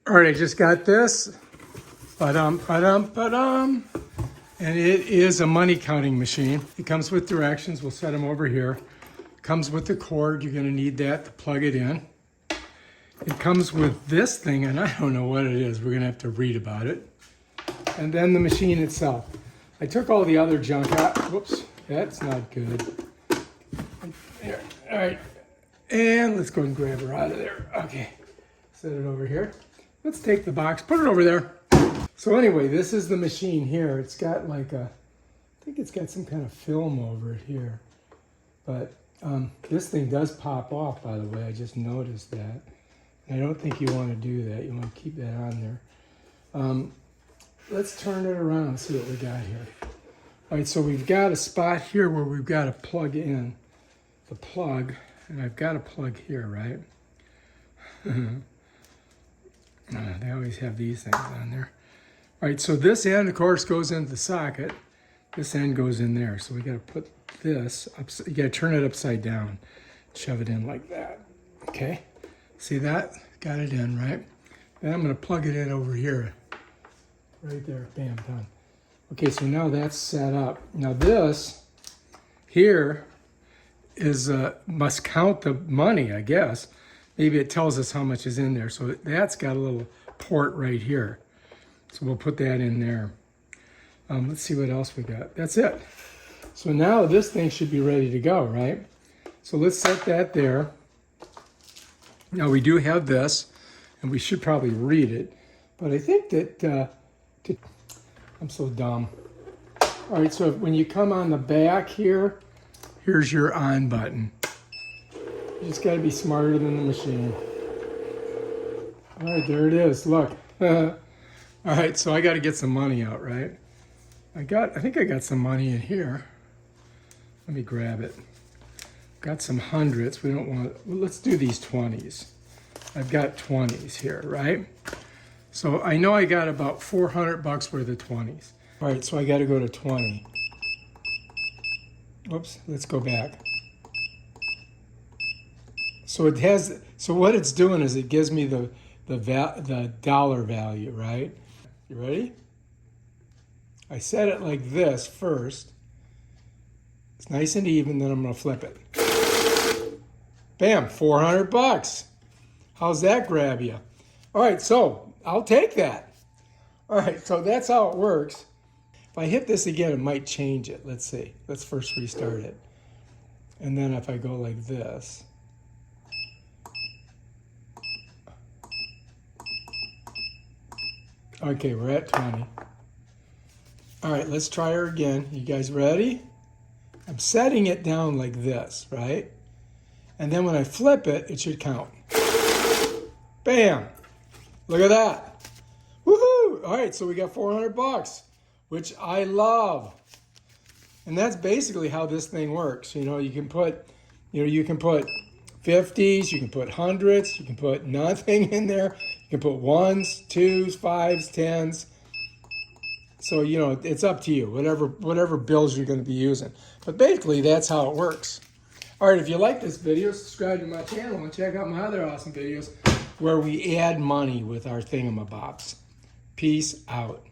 All right, I just got this. Ba-dum, ba-dum, ba-dum. And it is a money counting machine. It comes with directions. We'll set them over here. It comes with the cord. You're gonna need that to plug it in. It comes with this thing, and I don't know what it is. We're gonna have to read about it. And then the machine itself. I took all the other junk out. Whoops, that's not good. There, all right. And let's go and grab her out of there. Okay, set it over here. Let's take the box, put it over there. So anyway, this is the machine here. It's got like a, I think it's got some kind of film over it here. But this thing does pop off, by the way. I just noticed that. And I don't think you want to do that. You want to keep that on there. Let's turn it around and see what we got here. All right, so we've got a spot here where we've got to plug in the plug. And I've got a plug here, right? They always have these things on there. All right, so this end, of course, goes into the socket. This end goes in there. So we got to put this up. You got to turn it upside down. Shove it in like that. Okay. See that? Got it in, right? Then I'm going to plug it in over here. Right there. Bam, done. Okay, so now that's set up. Now this here is must count the money, I guess. Maybe it tells us how much is in there. So that's got a little port right here. So we'll put that in there. Let's see what else we got. That's it. So now this thing should be ready to go, right? So let's set that there. Now we do have this, and we should probably read it. But I think that, I'm so dumb. All right, so when you come on the back here, here's your on button. You just got to be smarter than the machine. All right, there it is. Look. All right, so I got to get some money out, right? I think I got some money in here. Let me grab it. Got some hundreds. We don't want. Well, let's do these 20s. I've got 20s here, right? So I know I got about 400 bucks worth of 20s. All right, so I got to go to 20. Whoops. Let's go back. So it has. So what it's doing is it gives me the dollar value, right? You ready? I set it like this first. It's nice and even, then I'm gonna flip it. Bam, 400 bucks. How's that grab you? All right, so I'll take that. All right, so that's how it works. If I hit this again, it might change it. Let's see. Let's first restart it. And then if I go like this, okay, we're at 20. All right, let's try her again. You guys ready? I'm setting it down like this, right? And then when I flip it, it should count. Bam! Look at that. Woohoo! All right, so we got 400 bucks, which I love. And that's basically how this thing works. You know, you can put 50s, you can put hundreds, you can put nothing in there. You can put 1s, 2s, 5s, 10s. So, you know, it's up to you, whatever bills you're going to be using. But basically, that's how it works. All right, if you like this video, subscribe to my channel and check out my other awesome videos where we add money with our thingamabobs. Peace out.